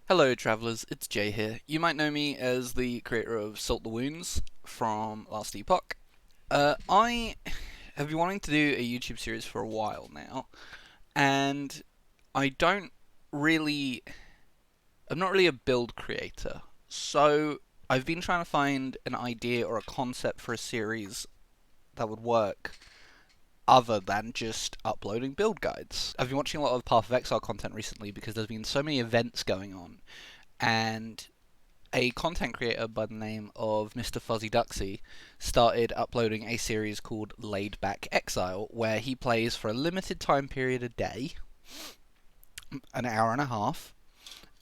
Hello, travellers, it's Jay here. You might know me as the creator of Salt the Wounds from last Epoch. I have been wanting to do a YouTube series for a while now, and I don't really. I'm not really a build creator, so I've been trying to find an idea or a concept for a series that would work other than just uploading build guides. I've been watching a lot of Path of Exile content recently because there's been so many events going on, and a content creator by the name of Mr. Fuzzy Ducky started uploading a series called Laid Back Exile, where he plays for a limited time period a day, an hour and a half,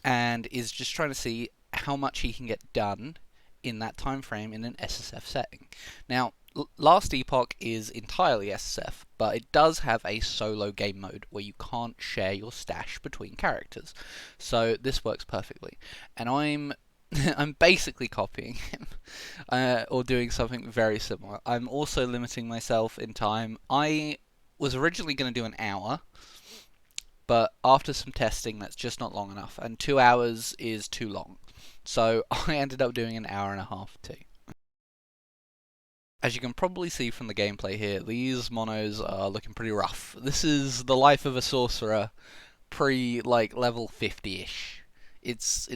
and is just trying to see how much he can get done in that time frame in an SSF setting. Now, Last Epoch is entirely SSF, but it does have a solo game mode where you can't share your stash between characters. So this works perfectly. And I'm basically copying him, or doing something very similar. I'm also limiting myself in time. I was originally going to do an hour, but after some testing, that's just not long enough, and 2 hours is too long. So I ended up doing an hour and a half too. As you can probably see from the gameplay here, these monos are looking pretty rough. This is the life of a sorcerer pre like level 50-ish. It's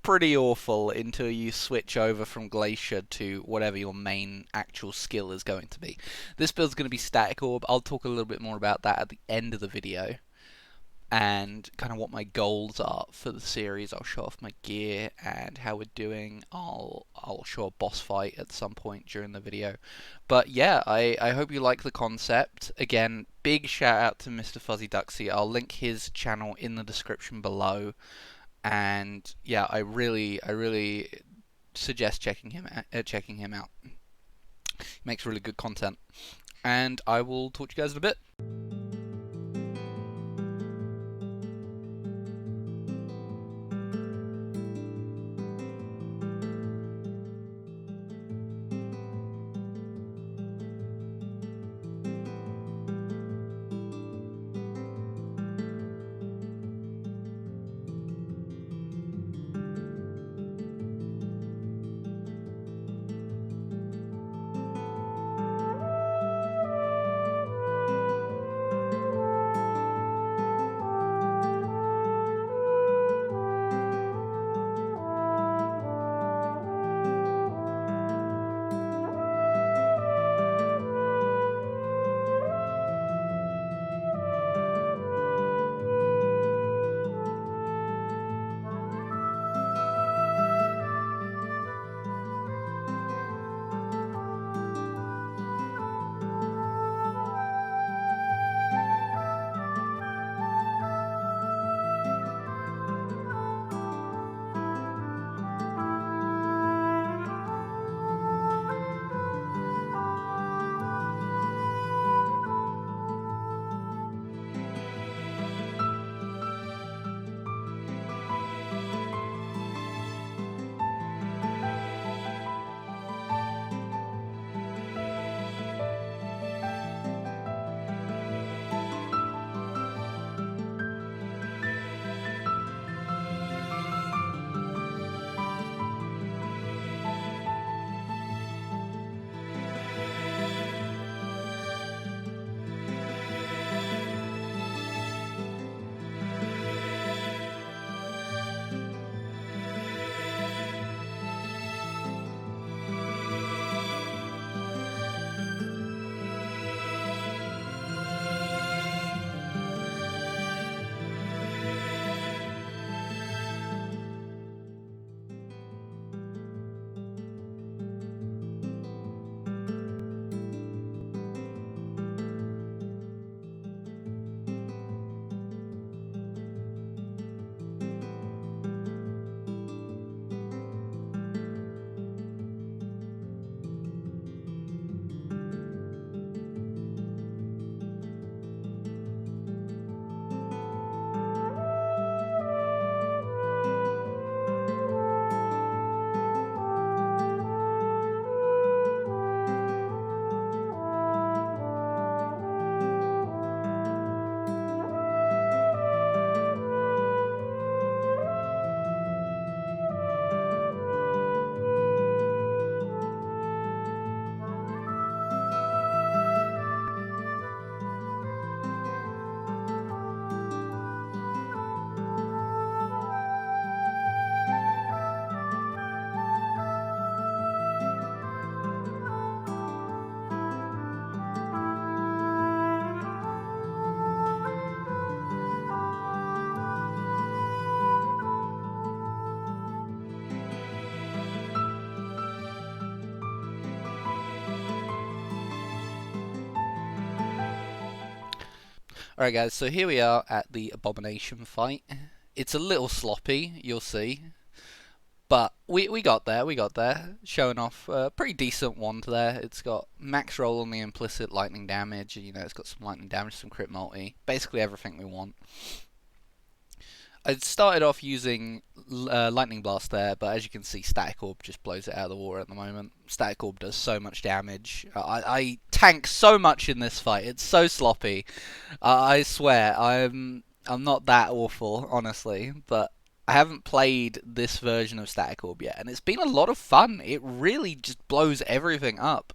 pretty awful until you switch over from Glacier to whatever your main actual skill is going to be. This build's going to be Static Orb. I'll talk a little bit more about that at the end of the video, and kind of what my goals are for the series. I'll show off my gear and how we're doing. I'll show a boss fight at some point during the video. But yeah, I hope you like the concept. Again, big shout out to Mr. Fuzzy Ducky. I'll link his channel in the description below. And yeah, I really suggest checking him out. He makes really good content. And I will talk to you guys in a bit. Alright guys, so here we are at the Abomination fight. It's a little sloppy, you'll see. But we got there, Showing off a pretty decent wand there. It's got max roll on the implicit lightning damage. You know, it's got some lightning damage, some crit multi. Basically everything we want. I started off using Lightning Blast there, but as you can see, Static Orb just blows it out of the water at the moment. Static Orb does so much damage. I tank so much in this fight. It's so sloppy. I swear, I'm not that awful, honestly, but I haven't played this version of Static Orb yet, and it's been a lot of fun. It really just blows everything up.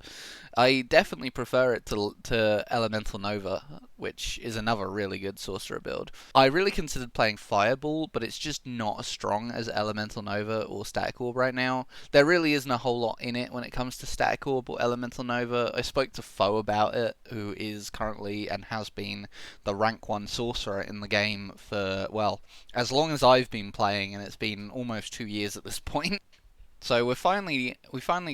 I definitely prefer it to Elemental Nova, which is another really good sorcerer build. I really considered playing Fireball, but it's just not as strong as Elemental Nova or Static Orb right now. There really isn't a whole lot in it when it comes to Static Orb or Elemental Nova. I spoke to Foe about it, who is currently and has been the rank 1 sorcerer in the game for, well, as long as I've been playing, and it's been almost 2 years at this point. So we finally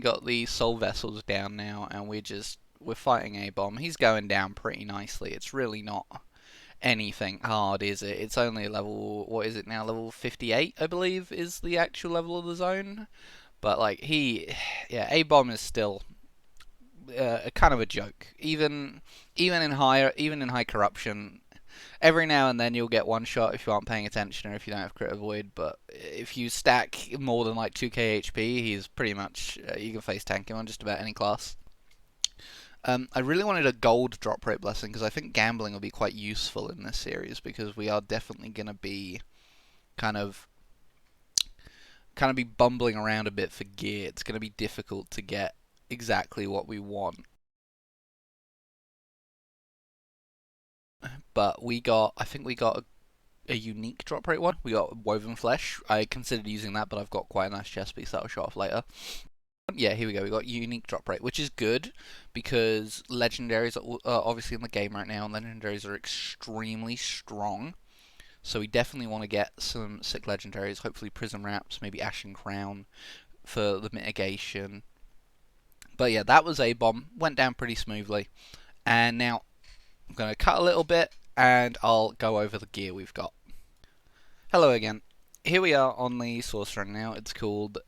got the soul vessels down now, and we're fighting A-bomb. He's going down pretty nicely. It's really not anything hard, is it? It's only level, what is it now? Level 58, I believe, is the actual level of the zone. But like yeah, A-bomb is still kind of a joke. Even in high corruption, every now and then you'll get one shot if you aren't paying attention or if you don't have crit avoid, but if you stack more than like 2k HP, he's pretty much, you can face tank him on just about any class. I really wanted a gold drop rate blessing because I think gambling will be quite useful in this series, because we are definitely going to be kind of be bumbling around a bit for gear. It's going to be difficult to get exactly what we want. But I think we got a unique drop rate one. We got Woven Flesh. I considered using that, but I've got quite a nice chest piece that I'll show off later. Yeah, here we go. We got unique drop rate, which is good because legendaries are obviously in the game right now, and legendaries are extremely strong. So we definitely want to get some sick legendaries. Hopefully Prism Wraps, maybe Ashen Crown for the mitigation. But yeah, that was A-bomb. Went down pretty smoothly. And now I'm going to cut a little bit, and I'll go over the gear we've got. Hello again. Here we are on the sorcerer now. It's called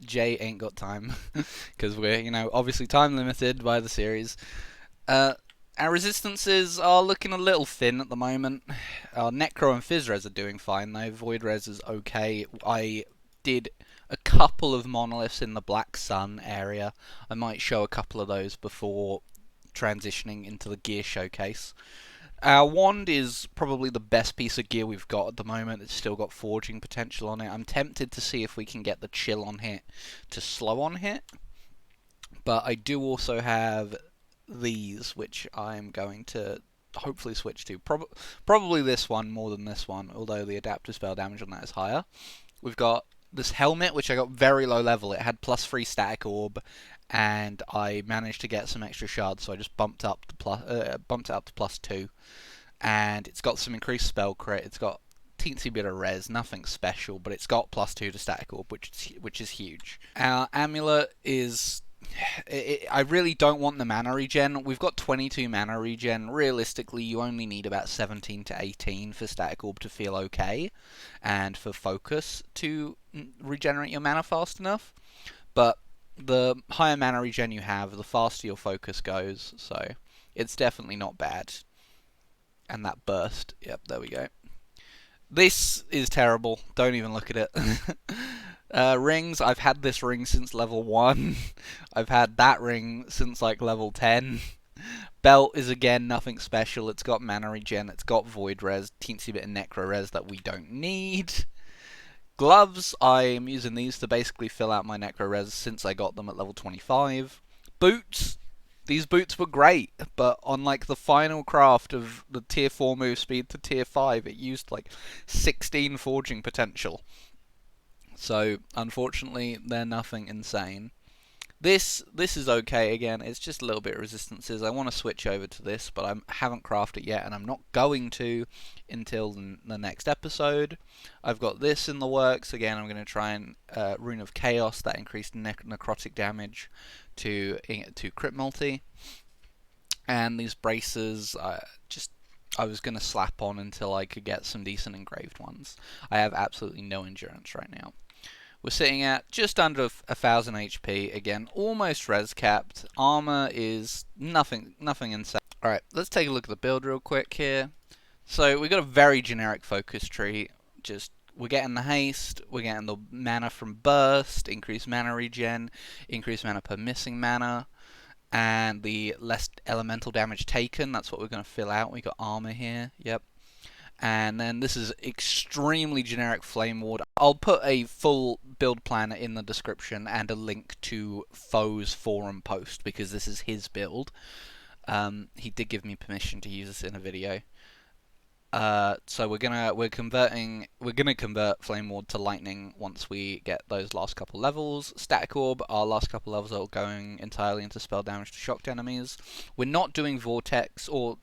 Jay Ain't Got Time, because we're, you know, obviously time limited by the series. Our resistances are looking a little thin at the moment. Our Necro and Fizz Res are doing fine though. Void Res is okay. I did a couple of monoliths in the Black Sun area. I might show a couple of those before transitioning into the gear showcase. Our wand is probably the best piece of gear we've got at the moment. It's still got forging potential on it. I'm tempted to see if we can get the chill on hit to slow on hit. But I do also have these, which I'm going to hopefully switch to. Probably this one more than this one, although the adaptive spell damage on that is higher. We've got this helmet, which I got very low level. It had +3 static orb, and I managed to get some extra shards, so I just bumped it up to +2. And it's got some increased spell crit. It's got teensy bit of res, nothing special, but it's got +2 to static orb, which is huge. Our amulet is, I really don't want the mana regen. We've got 22 mana regen. Realistically, you only need about 17 to 18 for static orb to feel okay, and for focus to regenerate your mana fast enough. But the higher mana regen you have, the faster your focus goes, so it's definitely not bad. And that burst, yep, there we go. This is terrible, don't even look at it. Rings, I've had this ring since level 1. I've had that ring since like level 10. Belt is again nothing special. It's got mana regen, it's got void res, teensy bit of necro res that we don't need. Gloves, I'm using these to basically fill out my necro res since I got them at level 25. Boots, these boots were great, but on like the final craft of the tier 4 move speed to tier 5, it used like 16 forging potential. So unfortunately, they're nothing insane. This is okay again. It's just a little bit of resistances. I want to switch over to this, but I haven't crafted it yet, and I'm not going to until the next episode. I've got this in the works. Again, I'm going to try and Rune of Chaos, that increased necrotic damage to crit multi. And these braces, I was going to slap on until I could get some decent engraved ones. I have absolutely no endurance right now. We're sitting at just under 1000 HP. Again, almost res capped. Armor is nothing insane. Alright, let's take a look at the build real quick here. So we got a very generic focus tree. Just we're getting the haste, we're getting the mana from burst, increased mana regen, increased mana per missing mana, and the less elemental damage taken. That's what we're going to fill out. We got armor here. Yep. And then this is extremely generic Flame Ward. I'll put a full build plan in the description and a link to Foe's forum post because this is his build. He did give me permission to use this in a video. So we're gonna convert Flame Ward to Lightning once we get those last couple levels. Static Orb, our last couple levels are going entirely into spell damage to shocked enemies. We're not doing Vortex or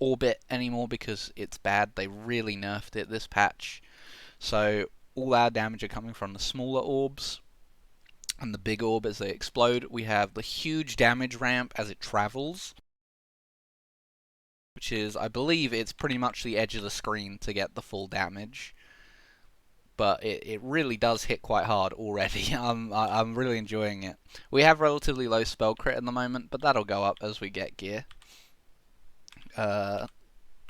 Orbit anymore because it's bad. They really nerfed it this patch. So all our damage are coming from the smaller orbs and the big orb as they explode. We have the huge damage ramp as it travels, which is, I believe, it's pretty much the edge of the screen to get the full damage. But it really does hit quite hard already. I'm really enjoying it. We have relatively low spell crit at the moment, but that'll go up as we get gear.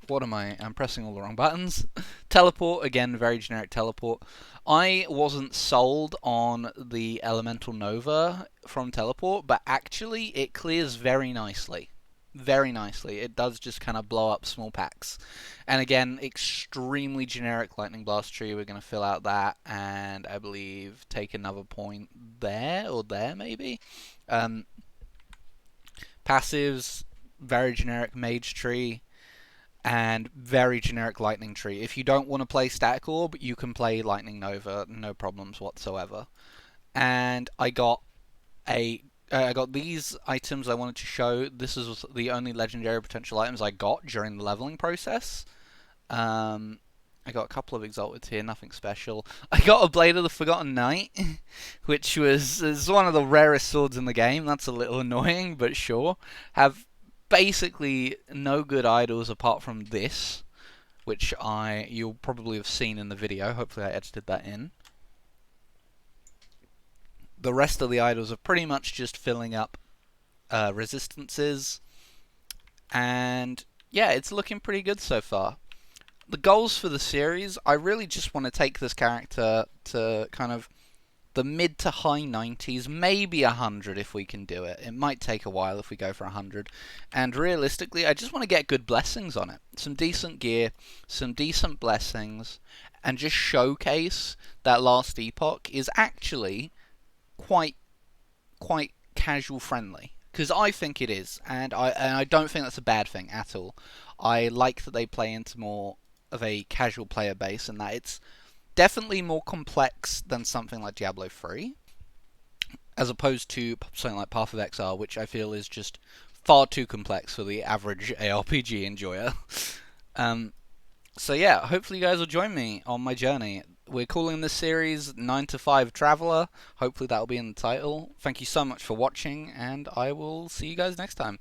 What am I? I'm pressing all the wrong buttons. Teleport, again, very generic teleport. I wasn't sold on the Elemental Nova from teleport, but actually it clears very nicely. Very nicely. It does just kind of blow up small packs. And again, extremely generic Lightning Blast tree. We're going to fill out that and I believe take another point there or there maybe. Passives, very generic Mage tree and very generic Lightning tree. If you don't want to play Static Orb, you can play Lightning Nova, no problems whatsoever. And I got these items I wanted to show. This is the only legendary potential items I got during the leveling process. I got a couple of Exalted here, nothing special. I got a Blade of the Forgotten Knight, which is one of the rarest swords in the game. That's a little annoying, but sure. Have basically no good idols apart from this, which you'll probably have seen in the video. Hopefully I edited that in. The rest of the idols are pretty much just filling up resistances, and yeah, it's looking pretty good so far. The goals for the series, I really just want to take this character to kind of the mid to high 90s, maybe 100 if we can do it. It might take a while if we go for 100. And realistically, I just want to get good blessings on it. Some decent gear, some decent blessings, and just showcase that last Epoch is actually quite casual friendly. Because I think it is, and I don't think that's a bad thing at all. I like that they play into more of a casual player base, and that it's definitely more complex than something like Diablo 3, as opposed to something like Path of Exile, which I feel is just far too complex for the average ARPG enjoyer. So yeah, hopefully you guys will join me on my journey. We're calling this series 9 to 5 Traveler. Hopefully that will be in the title. Thank you so much for watching, and I will see you guys next time.